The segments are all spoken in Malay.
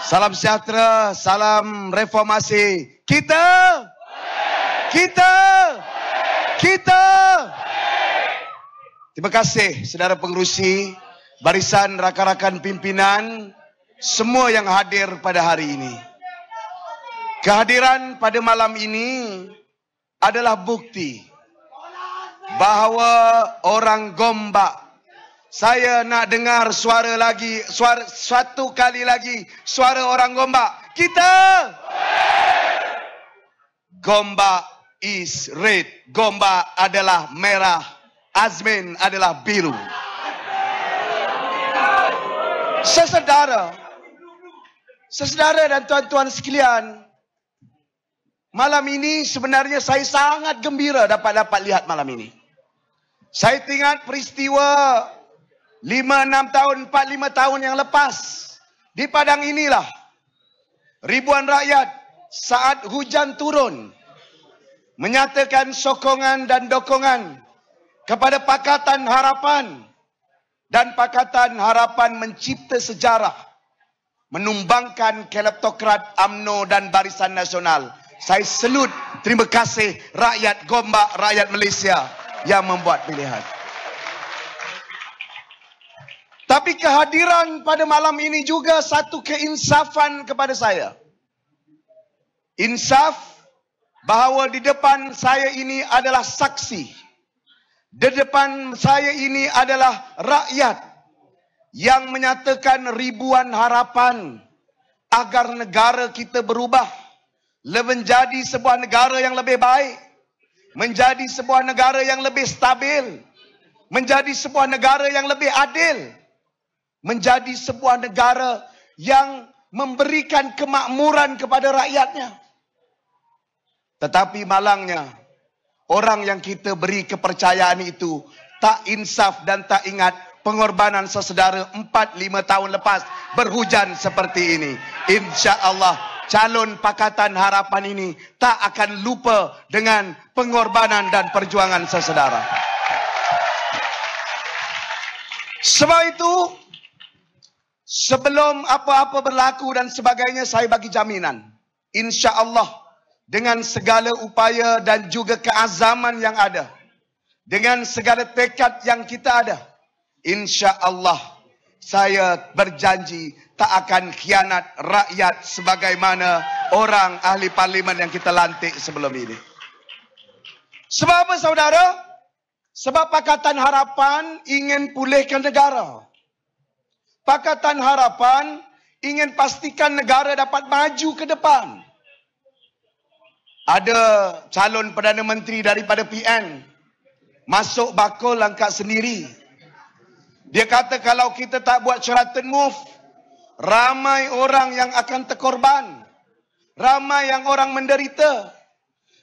Salam sejahtera, salam reformasi. Kita. Terima kasih saudara pengerusi, barisan rakan-rakan pimpinan, semua yang hadir pada hari ini. Kehadiran pada malam ini adalah bukti bahawa orang Gombak, saya nak dengar satu kali lagi suara orang Gombak. Kita Gombak is red. Gombak adalah merah. Azmin adalah biru. Saudara dan tuan-tuan sekalian, malam ini sebenarnya saya sangat gembira dapat lihat malam ini. Saya ingat peristiwa 4-5 tahun yang lepas. Di padang inilah ribuan rakyat saat hujan turun menyatakan sokongan dan dokongan kepada Pakatan Harapan. Dan Pakatan Harapan mencipta sejarah, menumbangkan kleptokrat UMNO dan Barisan Nasional. Saya salut, terima kasih rakyat Gombak, rakyat Malaysia yang membuat pilihan. Tapi kehadiran pada malam ini juga satu keinsafan kepada saya. Insaf bahawa di depan saya ini adalah saksi. Di depan saya ini adalah rakyat yang menyatakan ribuan harapan agar negara kita berubah, menjadi sebuah negara yang lebih baik, menjadi sebuah negara yang lebih stabil, menjadi sebuah negara yang lebih adil, menjadi sebuah negara yang memberikan kemakmuran kepada rakyatnya. Tetapi malangnya, orang yang kita beri kepercayaan itu tak insaf dan tak ingat pengorbanan sesaudara 4-5 tahun lepas berhujan seperti ini. InsyaAllah calon Pakatan Harapan ini tak akan lupa dengan pengorbanan dan perjuangan sesaudara. Sebab itu, sebelum apa-apa berlaku dan sebagainya, saya bagi jaminan, InsyaAllah dengan segala upaya dan juga keazaman yang ada, dengan segala tekad yang kita ada, InsyaAllah saya berjanji tak akan khianat rakyat sebagaimana orang ahli parlimen yang kita lantik sebelum ini. Sebab apa saudara? Sebab Pakatan Harapan ingin pulihkan negara. Pakatan Harapan ingin pastikan negara dapat maju ke depan. Ada calon Perdana Menteri daripada PN masuk bakul angkat sendiri. Dia kata kalau kita tak buat Sheraton Move, ramai orang yang akan terkorban, ramai yang orang menderita.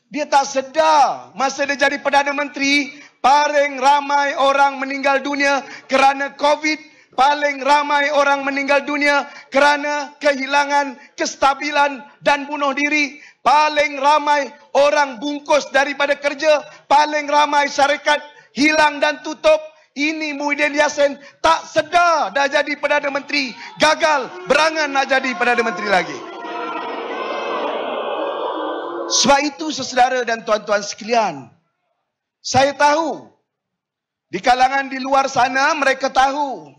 Dia tak sedar masa dia jadi Perdana Menteri, paling ramai orang meninggal dunia kerana COVID, paling ramai orang meninggal dunia kerana kehilangan kestabilan dan bunuh diri. Paling ramai orang bungkus daripada kerja. Paling ramai syarikat hilang dan tutup. Ini Muhyiddin Yassin tak sedar dah jadi Perdana Menteri. Gagal, berangan nak jadi Perdana Menteri lagi. Sebab itu saudara dan tuan-tuan sekalian, saya tahu di kalangan di luar sana mereka tahu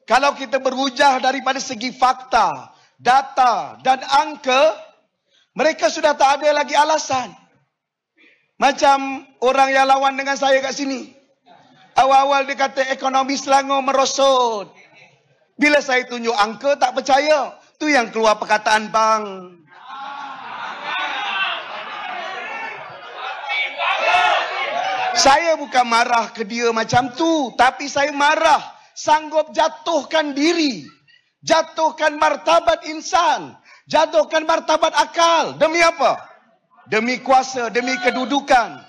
kalau kita berhujah daripada segi fakta, data dan angka, mereka sudah tak ada lagi alasan. Macam orang yang lawan dengan saya kat sini. Awal-awal dia kata ekonomi Selangor merosot. Bila saya tunjuk angka tak percaya. Tu yang keluar perkataan bang. Saya bukan marah ke dia macam tu. Tapi saya marah. Sanggup jatuhkan diri. Jatuhkan martabat insan. Jatuhkan martabat akal. Demi apa? Demi kuasa, demi kedudukan.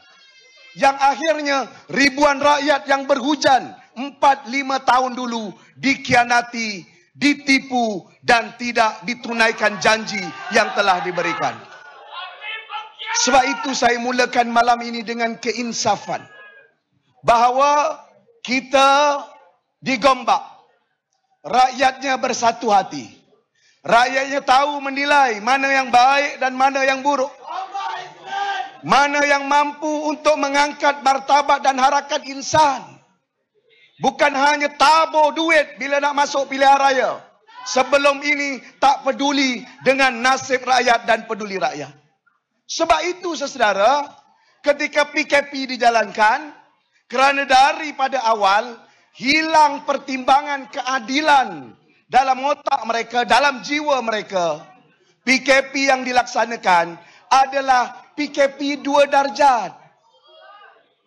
Yang akhirnya ribuan rakyat yang berhujan 4-5 tahun dulu dikhianati, ditipu dan tidak ditunaikan janji yang telah diberikan. Sebab itu saya mulakan malam ini dengan keinsafan. Bahawa kita di Gombak, rakyatnya bersatu hati. Rakyatnya tahu menilai mana yang baik dan mana yang buruk. Mana yang mampu untuk mengangkat martabat dan harakat insan. Bukan hanya tabur duit bila nak masuk pilihan raya. Sebelum ini tak peduli dengan nasib rakyat dan peduli rakyat. Sebab itu saudara, ketika PKP dijalankan, kerana daripada awal hilang pertimbangan keadilan dalam otak mereka, dalam jiwa mereka, PKP yang dilaksanakan adalah PKP 2 darjat.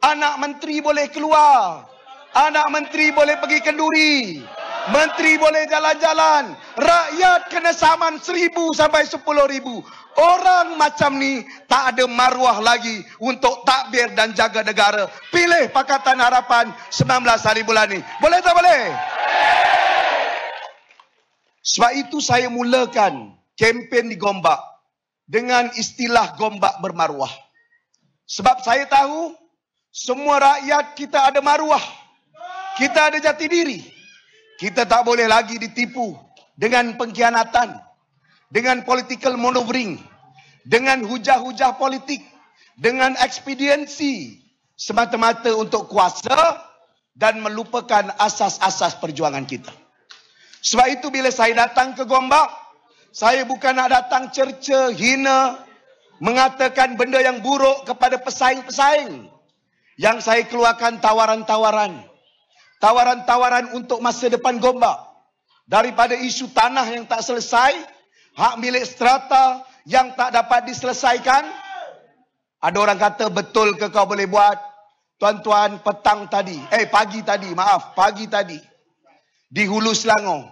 Anak menteri boleh keluar, anak menteri boleh pergi kenduri, menteri boleh jalan-jalan, rakyat kena saman 1,000 sampai 10,000. Orang macam ni tak ada maruah lagi untuk takbir dan jaga negara. Pilih Pakatan Harapan 19 hari bulan ni. Boleh tak boleh? Sebab itu saya mulakan kempen di Gombak dengan istilah Gombak bermaruah. Sebab saya tahu semua rakyat kita ada maruah. Kita ada jati diri. Kita tak boleh lagi ditipu dengan pengkhianatan, dengan political maneuvering, dengan hujah-hujah politik, dengan ekspediensi semata-mata untuk kuasa dan melupakan asas-asas perjuangan kita. Sebab itu bila saya datang ke Gombak, saya bukan nak datang cerca, hina, mengatakan benda yang buruk kepada pesaing-pesaing. Yang saya keluarkan tawaran-tawaran. Tawaran-tawaran untuk masa depan Gombak. Daripada isu tanah yang tak selesai, hak milik strata yang tak dapat diselesaikan. Ada orang kata, betul ke kau boleh buat? Tuan-tuan, pagi tadi, di Hulu Selangor,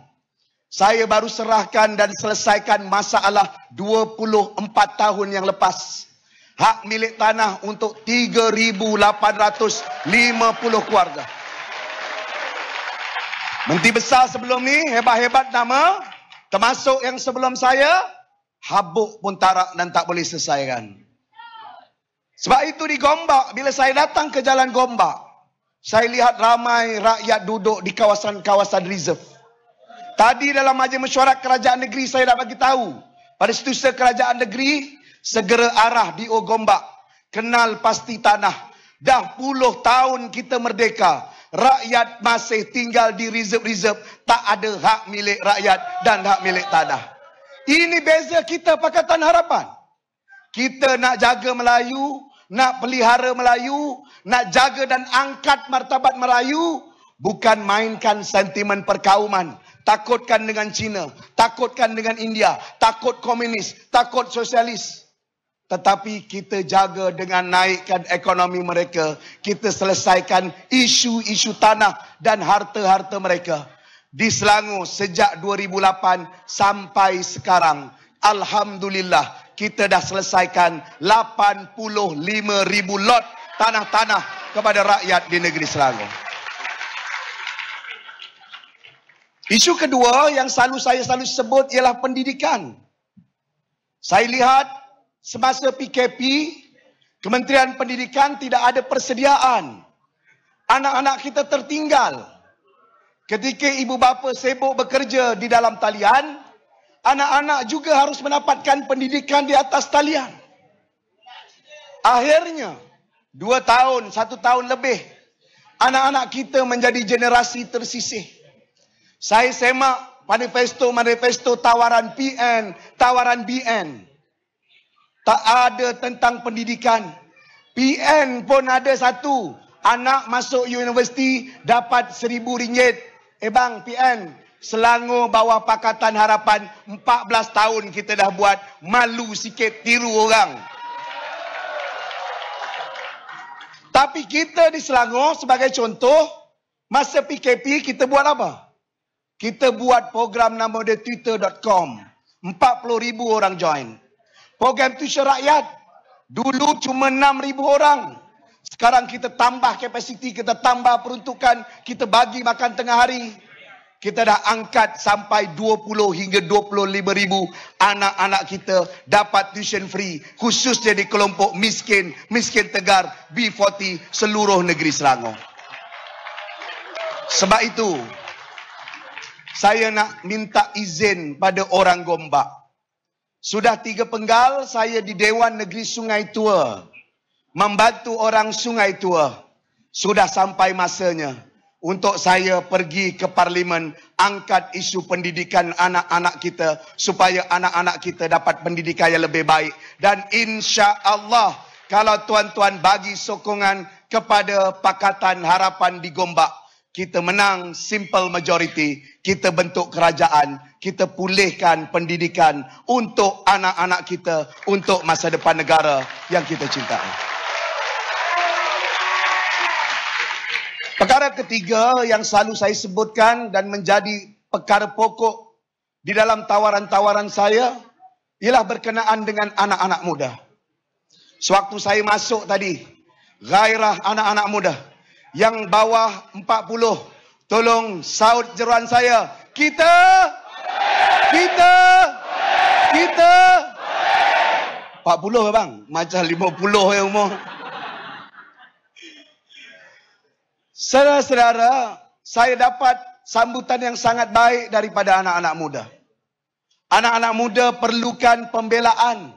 saya baru serahkan dan selesaikan masalah 24 tahun yang lepas. Hak milik tanah untuk 3,850 keluarga. Menteri besar sebelum ni, hebat-hebat nama, termasuk yang sebelum saya, habuk pun tarak dan tak boleh selesaikan. Sebab itu di Gombak, bila saya datang ke Jalan Gombak, saya lihat ramai rakyat duduk di kawasan-kawasan reserve. Tadi dalam majlis mesyuarat kerajaan negeri saya dah bagi tahu pada Setiausaha Kerajaan Negeri segera arah DO Gombak, kenal pasti tanah. Dah puluh tahun kita merdeka, rakyat masih tinggal di reserve-reserve, tak ada hak milik rakyat dan hak milik tanah. Ini beza kita Pakatan Harapan. Kita nak jaga Melayu, nak pelihara Melayu, nak jaga dan angkat martabat Melayu, bukan mainkan sentimen perkauman. Takutkan dengan Cina, takutkan dengan India, takut komunis, takut sosialis. Tetapi kita jaga dengan naikkan ekonomi mereka. Kita selesaikan isu-isu tanah dan harta-harta mereka. Di Selangor sejak 2008 sampai sekarang, alhamdulillah, kita dah selesaikan 85,000 lot tanah-tanah kepada rakyat di negeri Selangor. Isu kedua yang saya selalu sebut ialah pendidikan. Saya lihat semasa PKP, Kementerian Pendidikan tidak ada persediaan. Anak-anak kita tertinggal. Ketika ibu bapa sibuk bekerja di dalam talian, anak-anak juga harus mendapatkan pendidikan di atas talian. Akhirnya, 2 tahun, 1 tahun lebih, anak-anak kita menjadi generasi tersisih. Saya semak manifesto tawaran PN, tawaran BN. Tak ada tentang pendidikan. PN pun ada satu. Anak masuk universiti dapat RM1,000. Bang, PN, Selangor bawah Pakatan Harapan 14 tahun kita dah buat. Malu sikit tiru orang. Tapi kita di Selangor sebagai contoh, masa PKP kita buat apa? Kita buat program nama dia twitter.com. 40,000 orang join. Program tuition rakyat. Dulu cuma 6,000 orang. Sekarang kita tambah kapasiti, kita tambah peruntukan, kita bagi makan tengah hari. Kita dah angkat sampai 20 hingga 25,000 anak-anak kita dapat tuition free. Khususnya di kelompok miskin, miskin tegar, B40 seluruh negeri Selangor. Sebab itu, saya nak minta izin pada orang Gombak. Sudah 3 penggal saya di Dewan Negeri Sungai Tua, membantu orang Sungai Tua. Sudah sampai masanya untuk saya pergi ke Parlimen, angkat isu pendidikan anak-anak kita, supaya anak-anak kita dapat pendidikan yang lebih baik. Dan insya Allah, kalau tuan-tuan bagi sokongan kepada Pakatan Harapan di Gombak, kita menang simple majority, kita bentuk kerajaan, kita pulihkan pendidikan untuk anak-anak kita, untuk masa depan negara yang kita cintai. Perkara ketiga yang selalu saya sebutkan dan menjadi perkara pokok di dalam tawaran-tawaran saya, ialah berkenaan dengan anak-anak muda. Sewaktu saya masuk tadi, gairah anak-anak muda yang bawah 40, tolong saut jeruan saya. Kita 40 bang, macam 50 ya umur. Saudara-saudara, saya dapat sambutan yang sangat baik daripada anak-anak muda. Anak-anak muda perlukan pembelaan.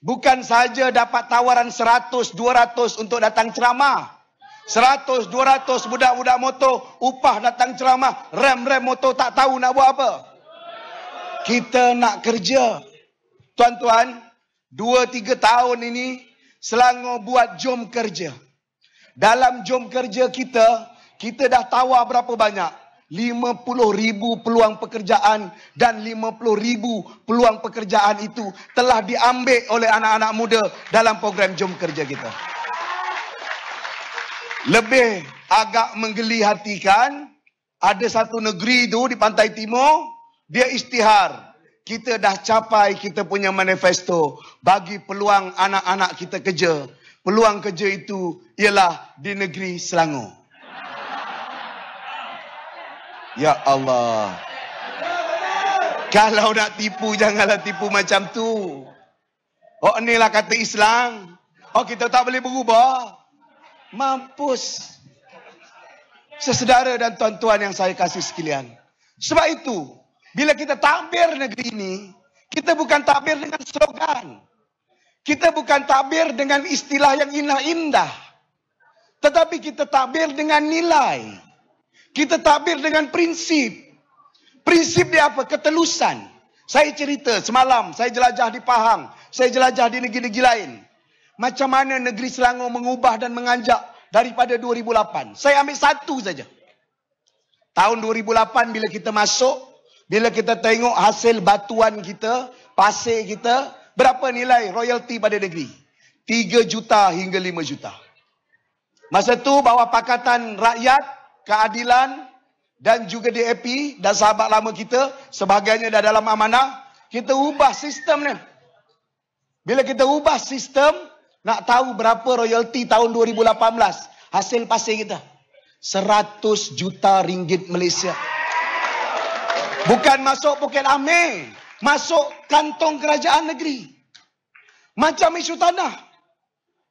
Bukan saja dapat tawaran 100, 200 untuk datang ceramah. 100, 200 budak-budak motor upah datang ceramah, rem motor tak tahu nak buat apa. Kita nak kerja. Tuan-tuan, 2-3 tahun ini Selangor buat jom kerja. Dalam jom kerja kita dah tawar berapa banyak? 50,000 peluang pekerjaan, dan 50,000 peluang pekerjaan itu telah diambil oleh anak-anak muda dalam program jom kerja kita. Lebih agak menggeli hati kan, ada satu negeri tu di pantai timur, dia isytihar. Kita dah capai kita punya manifesto, bagi peluang anak-anak kita kerja. Peluang kerja itu ialah di negeri Selangor. Ya Allah. Kalau nak tipu, janganlah tipu macam tu. Oh, inilah kata Islam. Oh, kita tak boleh berubah. Mampus. Sesaudara dan tuan-tuan yang saya kasih sekalian. Sebab itu, bila kita takbir negeri ini, kita bukan takbir dengan slogan. Kita bukan takbir dengan istilah yang indah-indah. Tetapi kita takbir dengan nilai. Kita takbir dengan prinsip. Prinsip dia apa? Ketelusan. Saya cerita semalam, saya jelajah di Pahang. Saya jelajah di negeri-negeri lain. Macam mana negeri Selangor mengubah dan menganjak daripada 2008. Saya ambil satu saja. Tahun 2008 bila kita masuk, bila kita tengok hasil batuan kita, pasir kita, berapa nilai royalti pada negeri? 3 juta hingga 5 juta. Masa tu bawah Pakatan Rakyat, Keadilan dan juga DAP dan sahabat lama kita, sebahagiannya dah dalam amanah, kita ubah sistem ni. Bila kita ubah sistem, nak tahu berapa royalti tahun 2018 hasil pasir kita? 100 juta ringgit Malaysia. Bukan masuk poket Amir, masuk kantong kerajaan negeri. Macam isu tanah.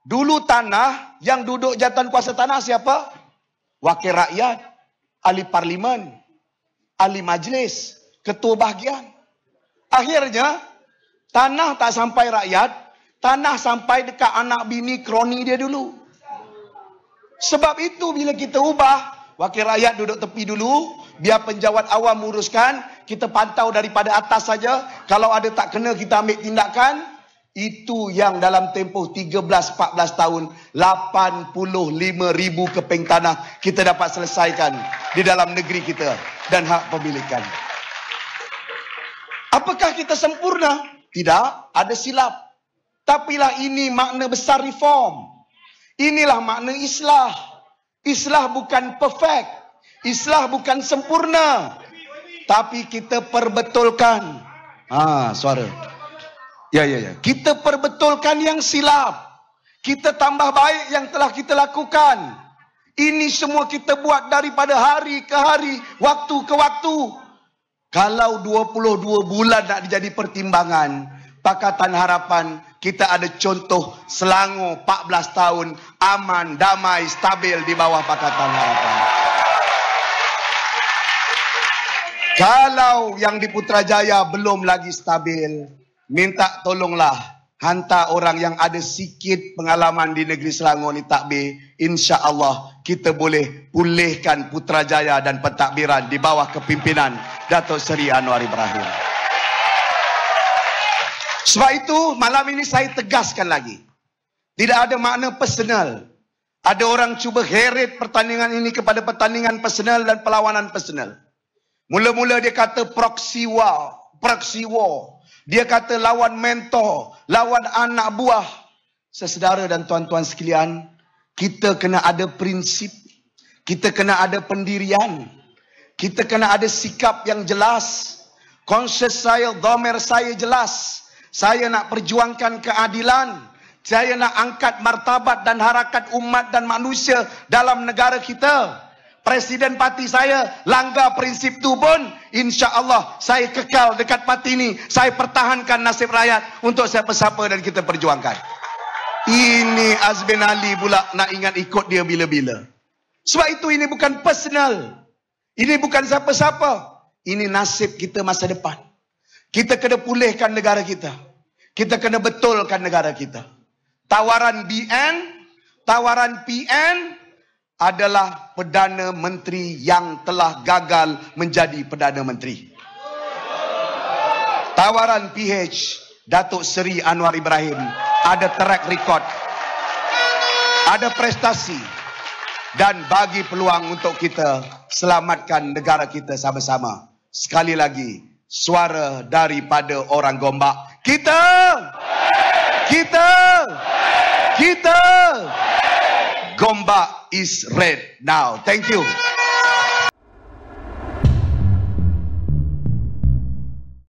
Dulu tanah yang duduk jawatan kuasa tanah siapa? Wakil rakyat, ahli parlimen, ahli majlis, ketua bahagian. Akhirnya tanah tak sampai rakyat, tanah sampai dekat anak bini kroni dia dulu. Sebab itu bila kita ubah, wakil rakyat duduk tepi dulu, biar penjawat awam uruskan, kita pantau daripada atas saja. Kalau ada tak kena kita ambil tindakan. Itu yang dalam tempoh 13-14 tahun 85,000 keping tanah kita dapat selesaikan di dalam negeri kita dan hak pemilikan. Apakah kita sempurna? Tidak, ada silap. Tapilah ini makna besar reform. Inilah makna islah. Islah bukan perfect. Islah bukan sempurna. Tapi kita perbetulkan. Suara. Ya. Kita perbetulkan yang silap. Kita tambah baik yang telah kita lakukan. Ini semua kita buat daripada hari ke hari, waktu ke waktu. Kalau 22 bulan nak dijadi pertimbangan, Pakatan Harapan, kita ada contoh Selangor 14 tahun, aman, damai, stabil di bawah Pakatan Harapan. Kalau yang di Putrajaya belum lagi stabil, minta tolonglah hantar orang yang ada sikit pengalaman di negeri Selangor ni takbir. InsyaAllah kita boleh pulihkan Putrajaya dan pentadbiran di bawah kepimpinan Datuk Seri Anwar Ibrahim. Sebab itu malam ini saya tegaskan lagi. Tidak ada makna personal. Ada orang cuba heret pertandingan ini kepada pertandingan personal dan perlawanan personal. Mula-mula dia kata proxy war. Dia kata lawan mentor, lawan anak buah. Saudara dan tuan-tuan sekalian, kita kena ada prinsip. Kita kena ada pendirian. Kita kena ada sikap yang jelas. Konsep saya, dhamir saya jelas. Saya nak perjuangkan keadilan. Saya nak angkat martabat dan harakat umat dan manusia dalam negara kita. Presiden parti saya langgar prinsip tu pun, insya-Allah saya kekal dekat parti ini. Saya pertahankan nasib rakyat untuk siapa-siapa dan kita perjuangkan. Ini Azmin Ali pula nak ingat ikut dia bila-bila. Sebab itu ini bukan personal. Ini bukan siapa-siapa. Ini nasib kita masa depan. Kita kena pulihkan negara kita. Kita kena betulkan negara kita. Tawaran PN adalah Perdana Menteri yang telah gagal menjadi Perdana Menteri. Tawaran PH, Datuk Seri Anwar Ibrahim, ada track record, ada prestasi dan bagi peluang untuk kita selamatkan negara kita sama-sama. Sekali lagi, suara daripada orang Gombak. Kita Gombak is red now. Thank you.